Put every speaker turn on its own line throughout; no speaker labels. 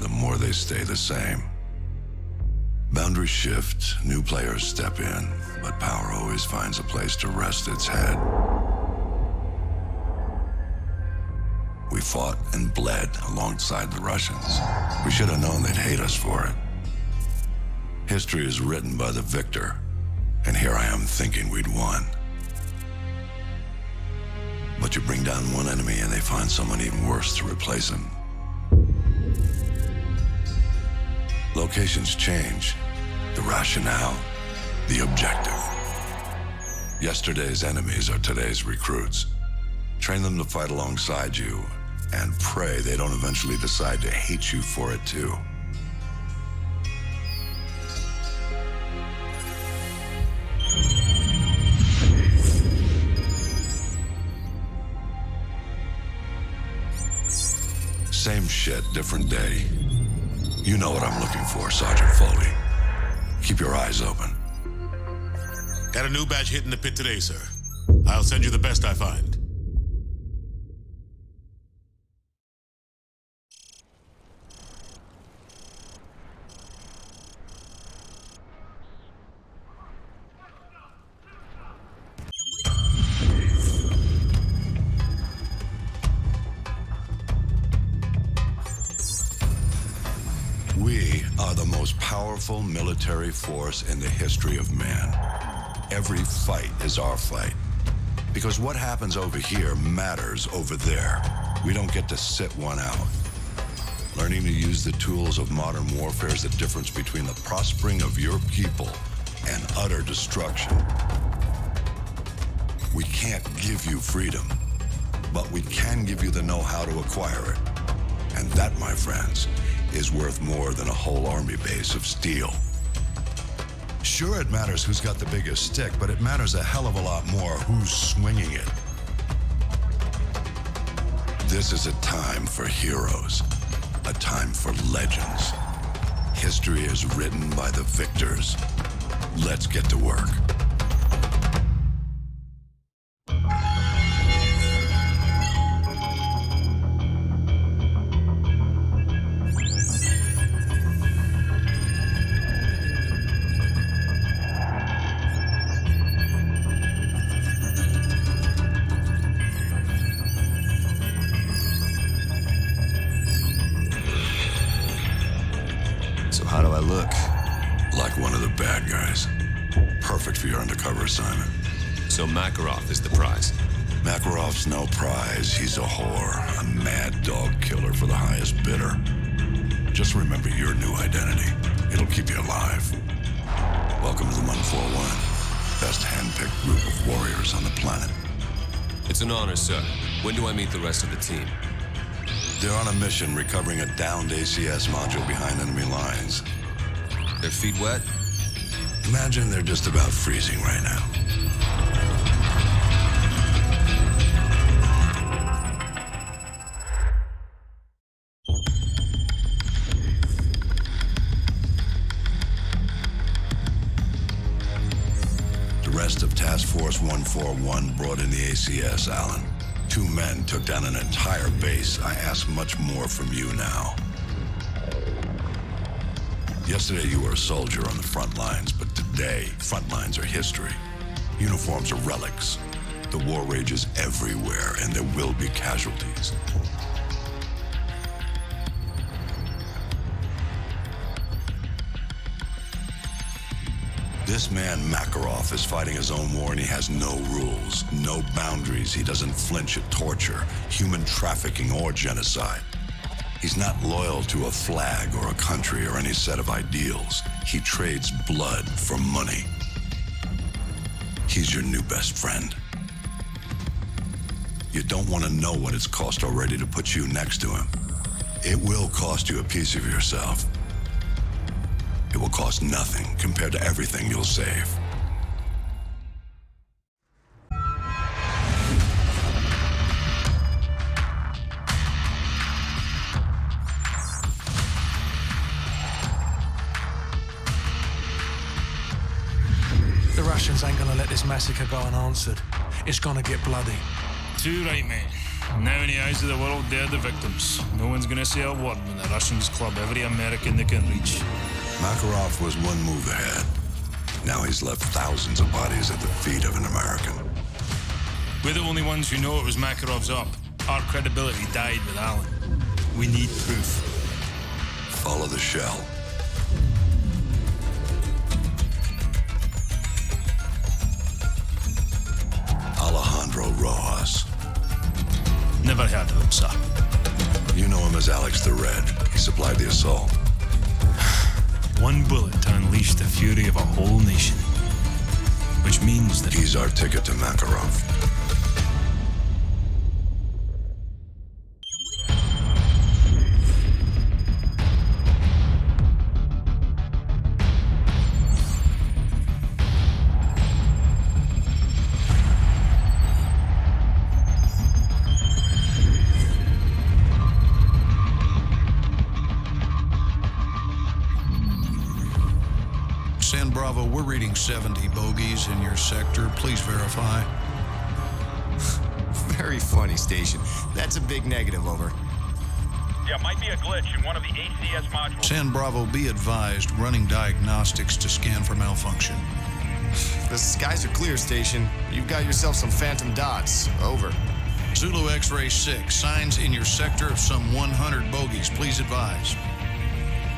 the more they stay the same. Boundaries shift, new players step in, but power always finds a place to rest its head. We fought and bled alongside the Russians. We should have known they'd hate us for it. History is written by the victor, and here I am thinking we'd won. But you bring down one enemy and they find someone even worse to replace him. Locations change, the rationale, the objective. Yesterday's enemies are today's recruits. Train them to fight alongside you, and pray they don't eventually decide to hate you for it too. Same shit, different day. You know what I'm looking for, Sergeant Foley. Keep your eyes open.
Got a new batch hitting the pit today, sir. I'll send you the best I find.
We are the most powerful military force in the history of man. Every fight is our fight. Because what happens over here matters over there. We don't get to sit one out. Learning to use the tools of modern warfare is the difference between the prospering of your people and utter destruction. We can't give you freedom, but we can give you the know-how to acquire it. And that, my friends, is worth more than a whole army base of steel. Sure, it matters who's got the biggest stick, but it matters a hell of a lot more who's swinging it. This is a time for heroes, a time for legends. History is written by the victors. Let's get to work.
How do I look?
Like one of the bad guys. Perfect for your undercover assignment.
So Makarov is the prize?
Makarov's no prize. He's a whore, a mad dog killer for the highest bidder. Just remember your new identity. It'll keep you alive. Welcome to the 141. Best hand-picked group of warriors on the planet.
It's an honor, sir. When do I meet the rest of the team?
They're on a mission recovering a downed ACS module behind enemy lines.
Their feet wet?
Imagine they're just about freezing right now. The rest of Task Force 141 brought in the ACS, Alan. 2 men took down an entire base. I ask much more from you now. Yesterday you were a soldier on the front lines, but today, front lines are history. Uniforms are relics. The war rages everywhere, and there will be casualties. This man, Makarov, is fighting his own war and he has no rules, no boundaries. He doesn't flinch at torture, human trafficking, or genocide. He's not loyal to a flag or a country or any set of ideals. He trades blood for money. He's your new best friend. You don't want to know what it's cost already to put you next to him. It will cost you a piece of yourself. It will cost nothing compared to everything you'll save.
The Russians ain't gonna let this massacre go unanswered. It's gonna get bloody.
Too right, mate. Now in the eyes of the world, they're the victims. No one's gonna say a word when the Russians club every American they can reach.
Makarov was one move ahead. Now he's left thousands of bodies at the feet of an American.
We're the only ones who know it was Makarov's op. Our credibility died with Allen. We need proof.
Follow the shell. Alejandro Rojas.
Never heard of him, sir.
You know him as Alex the Red. He supplied the assault.
One bullet to unleash the fury of a whole nation. Which means that
He's our ticket to Makarov.
San Bravo, we're reading 70 bogeys in your sector. Please verify.
Very funny, Station. That's a big negative, over.
Yeah, might be a glitch in one of the ACS modules.
San Bravo, be advised, running diagnostics to scan for malfunction.
The skies are clear, Station. You've got yourself some phantom dots. Over.
Zulu X-Ray 6, signs in your sector of some 100 bogeys. Please advise.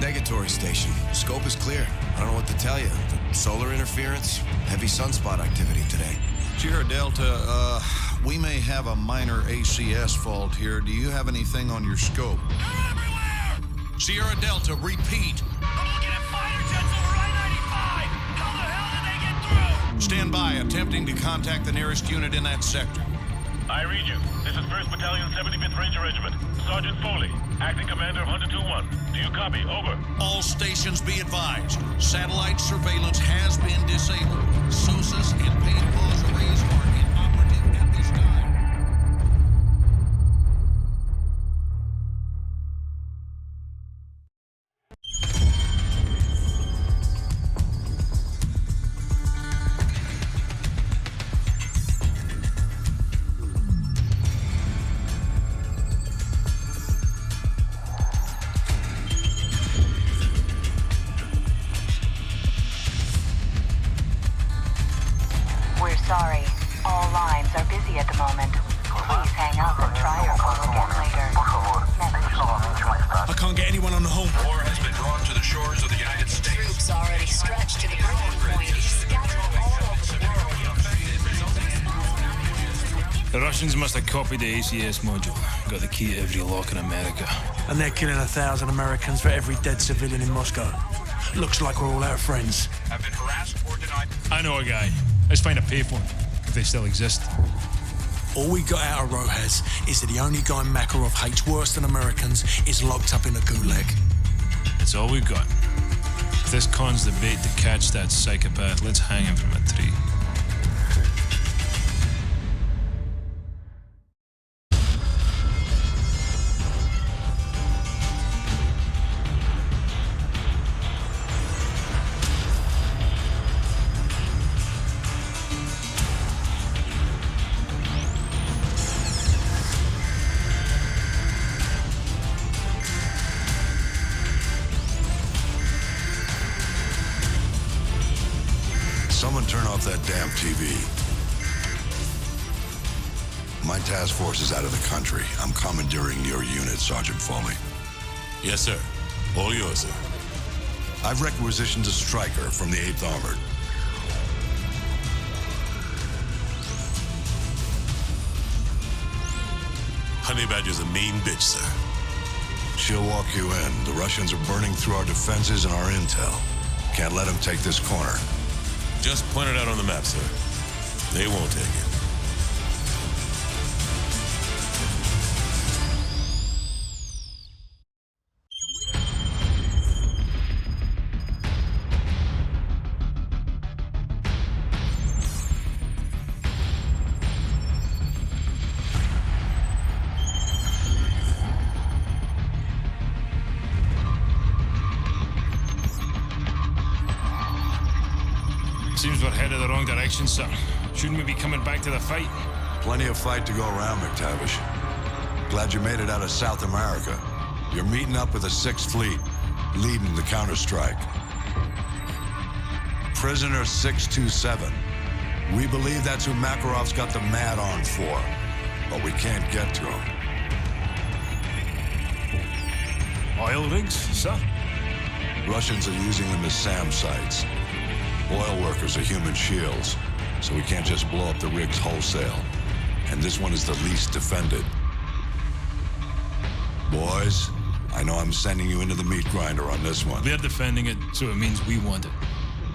Negatory, Station. Scope is clear. I don't know what to tell you. The solar interference, heavy sunspot activity today.
Sierra Delta, we may have a minor ACS fault here. Do you have anything on your scope?
They're everywhere!
Sierra Delta, repeat.
I'm looking at fighter jets over I-95! How the hell did they get through?
Stand by, attempting to contact the nearest unit in that sector.
I read you. This is 1st Battalion, 75th Ranger Regiment. Sergeant Foley, acting commander of Hunter 2-1. Do you copy? Over.
All stations be advised. Satellite surveillance has been disabled. SOSUS and paid pause arrays are inoperative at this time.
We're sorry. All lines are busy at the moment. Please hang up and try your call again later.
I can't get anyone on the home.
War has been drawn to the shores of the United States.
Troops already stretched to the breaking point. Scattered all over the world.
The Russians must have copied the ACS module. Got the key to every lock in America.
And they're killing 1,000 Americans for every dead civilian in Moscow. Looks like we're all out of friends.
Have been harassed or denied.
I know a guy. Let's find a payphone, if they still exist.
All we got out of Rojas is that the only guy Makarov hates worse than Americans is locked up in a gulag.
That's all we've got. If this con's the bait to catch that psychopath, let's hang him from a tree.
Someone turn off that damn TV. My task force is out of the country. I'm commandeering your unit, Sergeant Foley.
Yes, sir. All yours, sir.
I've requisitioned a striker from the 8th Armored.
Honey Badger's a mean bitch, sir.
She'll walk you in. The Russians are burning through our defenses and our intel. Can't let them take this corner.
Just point it out on the map, sir. They won't take it.
Seems we're headed the wrong direction, sir. Shouldn't we be coming back to the fight?
Plenty of fight to go around, McTavish. Glad you made it out of South America. You're meeting up with the 6th Fleet, leading the counterstrike. Prisoner 627. We believe that's who Makarov's got the mad on for, but we can't get to him.
Oil rigs, sir?
Russians are using them as SAM sites. Oil workers are human shields, so we can't just blow up the rigs wholesale. And this one is the least defended. Boys, I know I'm sending you into the meat grinder on this one.
They're defending it, so it means we want it.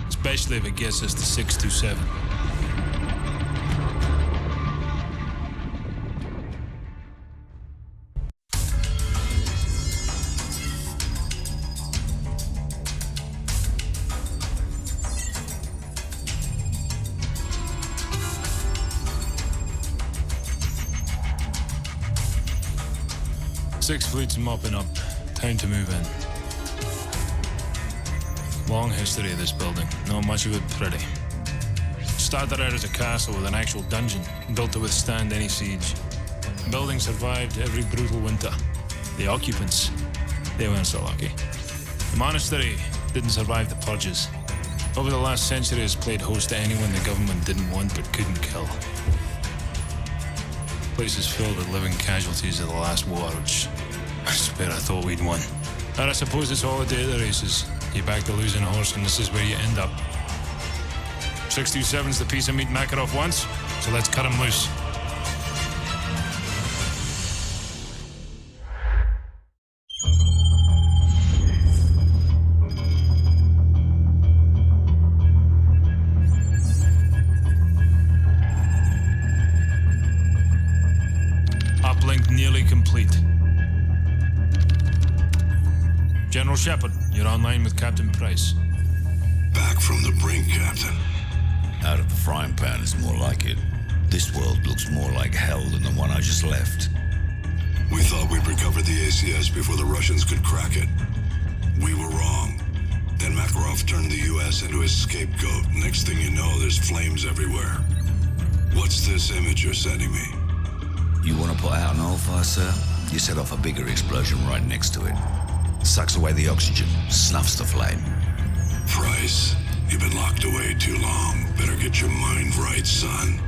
Especially if it gets us to 627. Sixth Fleet's mopping up. Time to move in. Long history of this building. Not much of it pretty. Started out as a castle with an actual dungeon, built to withstand any siege. The building survived every brutal winter. The occupants, they weren't so lucky. The monastery didn't survive the purges. Over the last century, it's played host to anyone the government didn't want but couldn't kill. The place is filled with living casualties of the last war, which I swear I thought we'd won. And I suppose it's all a day of the races. You back the losing horse, and this is where you end up. 627's the piece of meat Makarov wants, so let's cut him loose. Uplink nearly complete. General Shepard, you're online with Captain Price.
Back from the brink, Captain.
Out of the frying pan is more like it. This world looks more like hell than the one I just left.
We thought we'd recovered the ACS before the Russians could crack it. We were wrong. Then Makarov turned the U.S. into his scapegoat. Next thing you know, there's flames everywhere. What's this image you're sending me?
You want to put out an oil fire, sir? You set off a bigger explosion right next to it. Sucks away the oxygen, snuffs the flame.
Price, you've been locked away too long. Better get your mind right, son.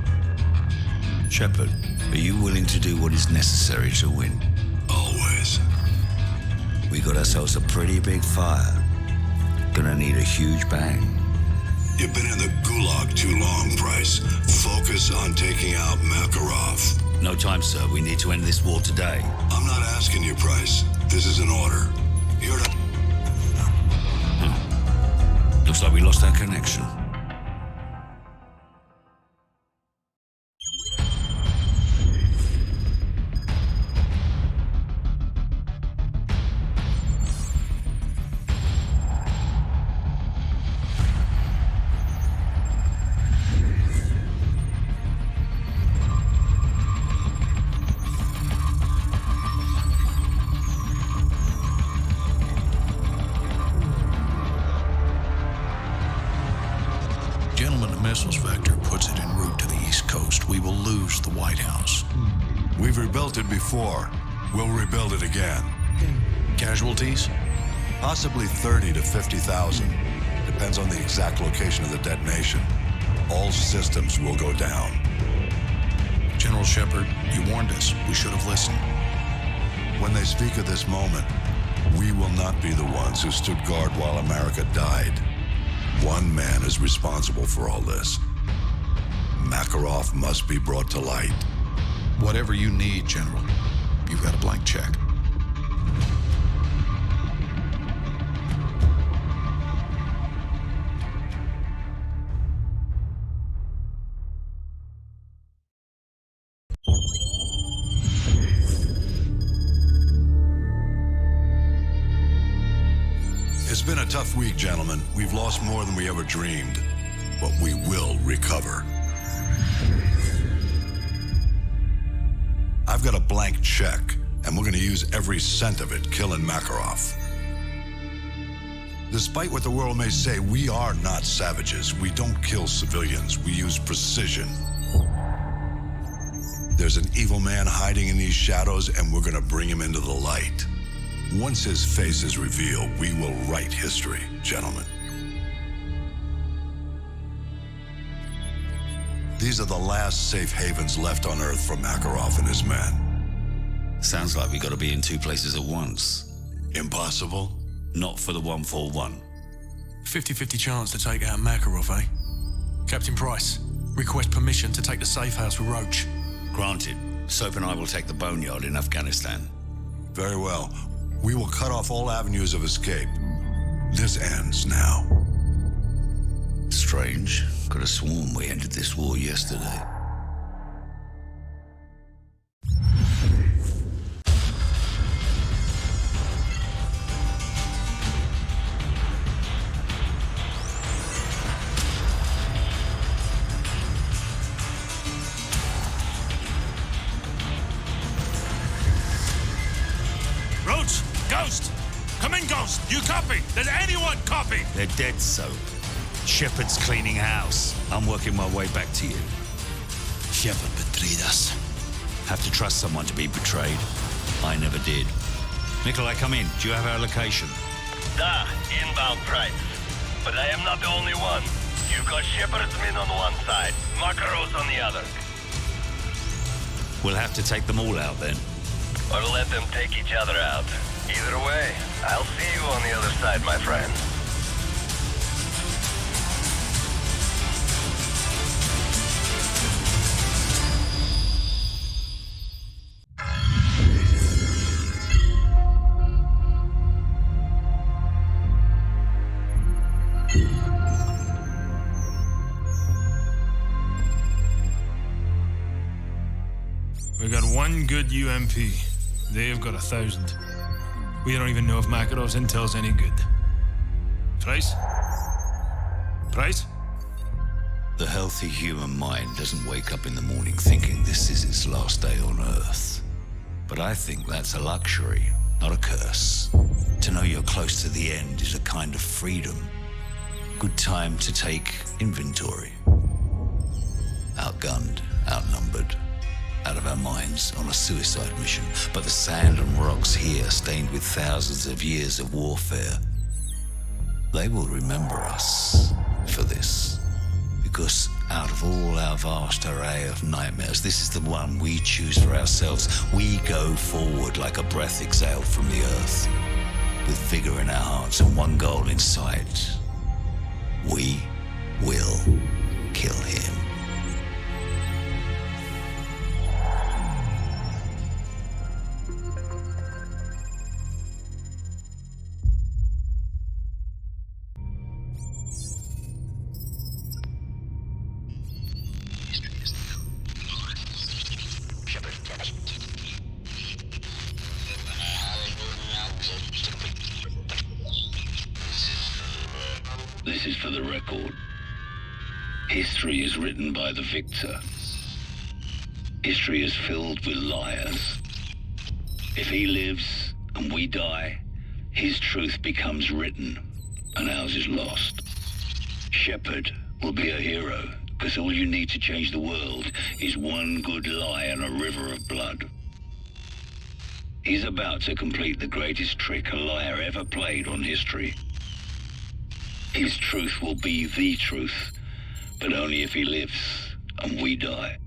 Shepard, are you willing to do what is necessary to win?
Always.
We got ourselves a pretty big fire. Gonna need a huge bang.
You've been in the gulag too long, Price. Focus on taking out Makarov.
No time, sir. We need to end this war today.
I'm not asking you, Price. This is an order. You're to...
Looks like we lost our connection.
Missiles vector puts it en route to the East Coast. We will lose the White House.
We've rebuilt it before. We'll rebuild it again.
Casualties?
Possibly 30 to 50,000. Depends on the exact location of the detonation. All systems will go down.
General Shepard, you warned us. We should have listened.
When they speak of this moment, we will not be the ones who stood guard while America died. One man is responsible for all this. Makarov must be brought to light.
Whatever you need, General. You've got a blank check.
It's been a tough week, gentlemen. We've lost more than we ever dreamed, but we will recover. I've got a blank check, and we're going to use every cent of it killing Makarov. Despite what the world may say, we are not savages. We don't kill civilians. We use precision. There's an evil man hiding in these shadows, and we're gonna bring him into the light. Once his face is revealed, we will write history, gentlemen. These are the last safe havens left on Earth for Makarov and his men.
Sounds like we gotta be in two places at once.
Impossible?
Not for the 141.
50-50 chance to take out Makarov, eh? Captain Price, request permission to take the safe house with Roach.
Granted. Soap and I will take the boneyard in Afghanistan.
Very well. We will cut off all avenues of escape. This ends now.
Strange. Could have sworn we ended this war yesterday.
Roach! Ghost! Come in, Ghost! You copy? Does anyone copy?
They're dead, Soap. Shepard's cleaning house. I'm working my way back to you.
Shepard betrayed us.
Have to trust someone to be betrayed. I never did. Nikolai, come in. Do you have our location?
Da, inbound Price. But I am not the only one. You've got Shepard's men on one side, Makarov's on the other.
We'll have to take them all out then.
Or let them take each other out. Either way, I'll see you on the other side, my friend.
We got one good UMP. They've got 1,000. We don't even know if Makarov's intel's any good. Price? Price?
The healthy human mind doesn't wake up in the morning thinking this is its last day on Earth. But I think that's a luxury, not a curse. To know you're close to the end is a kind of freedom. Good time to take inventory. Outgunned, outnumbered, out of our minds on a suicide mission. But the sand and rocks here, stained with thousands of years of warfare, they will remember us for this. Because out of all our vast array of nightmares, this is the one we choose for ourselves. We go forward like a breath exhaled from the earth, with vigor in our hearts and one goal in sight. We will kill him.
This is for the record. History is written by the victor. History is filled with liars. If he lives and we die, his truth becomes written and ours is lost. Shepard will be a hero because all you need to change the world is one good lie and a river of blood. He's about to complete the greatest trick a liar ever played on history. His truth will be the truth, but only if he lives and we die.